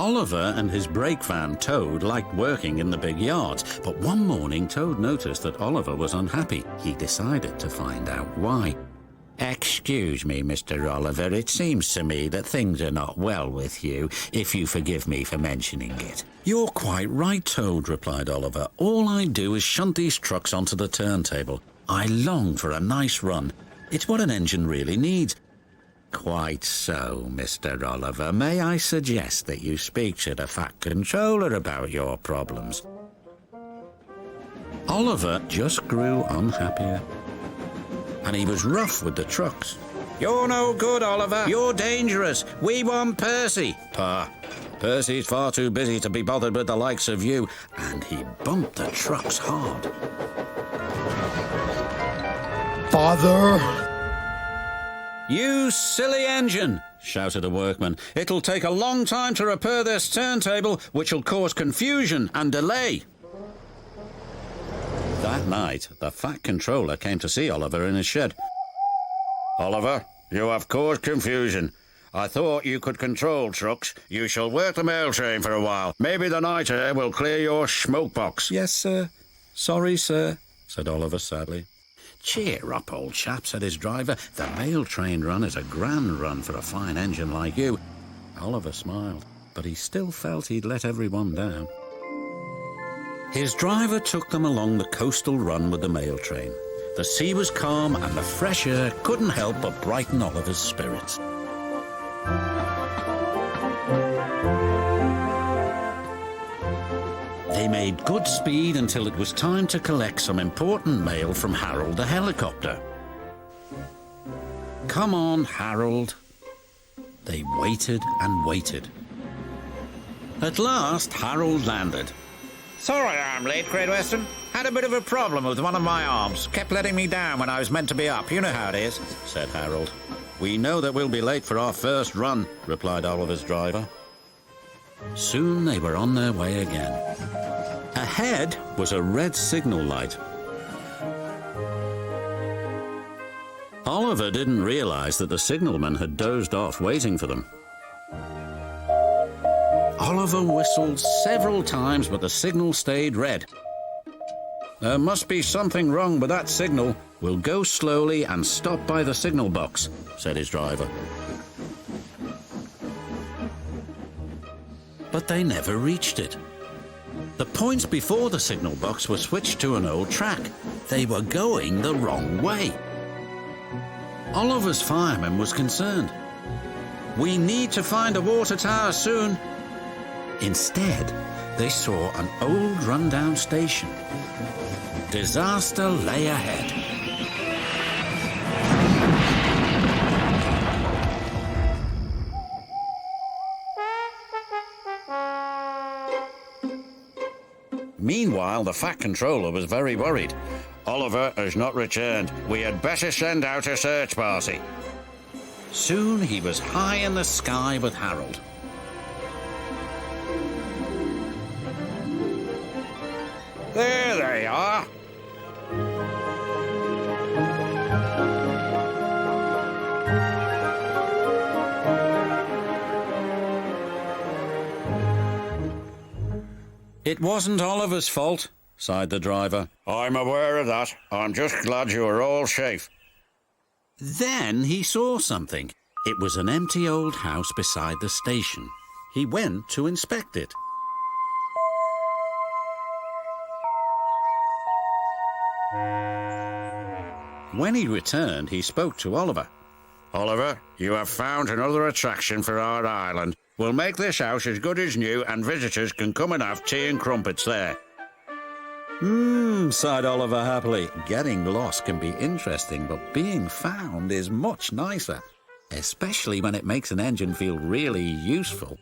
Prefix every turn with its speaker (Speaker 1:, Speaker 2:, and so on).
Speaker 1: Oliver and his brake van, Toad, liked working in the big yards, but one morning Toad noticed that Oliver was unhappy. He decided to find out why. "Excuse me, Mr. Oliver, it seems to me that things are not well with you, if you forgive me for mentioning it." "You're quite right, Toad," replied Oliver. "All I do is shunt these trucks onto the turntable. I long for a nice run. It's what an engine really needs." "Quite so, Mr. Oliver. May I suggest that you speak to the Fat Controller about your problems?" Oliver just grew unhappier, and he was rough with the trucks. "You're no good, Oliver. You're dangerous. We want Percy." "Pah, Percy's far too busy to be bothered with the likes of you." And he bumped the trucks hard.
Speaker 2: "Father!"
Speaker 1: "You silly engine!" shouted a workman. "It'll take a long time to repair this turntable, which'll cause confusion and delay." That night, the Fat Controller came to see Oliver in his shed. "Oliver, you have caused confusion. I thought you could control trucks. You shall work the mail train for a while. Maybe the night air will clear your smoke box." "Yes, sir. Sorry, sir," said Oliver sadly. "Cheer up, old chap," said his driver. "The mail train run is a grand run for a fine engine like you." Oliver smiled, but he still felt he'd let everyone down. His driver took them along the coastal run with the mail train. The sea was calm, and the fresh air couldn't help but brighten Oliver's spirits. They made good speed until it was time to collect some important mail from Harold the helicopter. "Come on, Harold." They waited and waited. At last, Harold landed. "Sorry I'm late, Great Western. Had a bit of a problem with one of my arms. Kept letting me down when I was meant to be up. You know how it is," said Harold. "We know that we'll be late for our first run," replied Oliver's driver. Soon they were on their way again. Ahead was a red signal light. Oliver didn't realize that the signalman had dozed off waiting for them. Oliver whistled several times, but the signal stayed red. "There must be something wrong with that signal. We'll go slowly and stop by the signal box," said his driver. But they never reached it. The points before the signal box were switched to an old track. They were going the wrong way. Oliver's fireman was concerned. "We need to find a water tower soon." Instead, they saw an old rundown station. Disaster lay ahead. Meanwhile, the Fat Controller was very worried. "Oliver has not returned. We had better send out a search party." Soon he was high in the sky with Harold. "There they are." "It wasn't Oliver's fault," sighed the driver. "I'm aware of that. I'm just glad you are all safe." Then he saw something. It was an empty old house beside the station. He went to inspect it. When he returned, he spoke to Oliver. "Oliver, you have found another attraction for our island. We'll make this house as good as new, and visitors can come and have tea and crumpets there." Sighed Oliver happily. Getting lost can be interesting, but being found is much nicer, especially when it makes an engine feel really useful.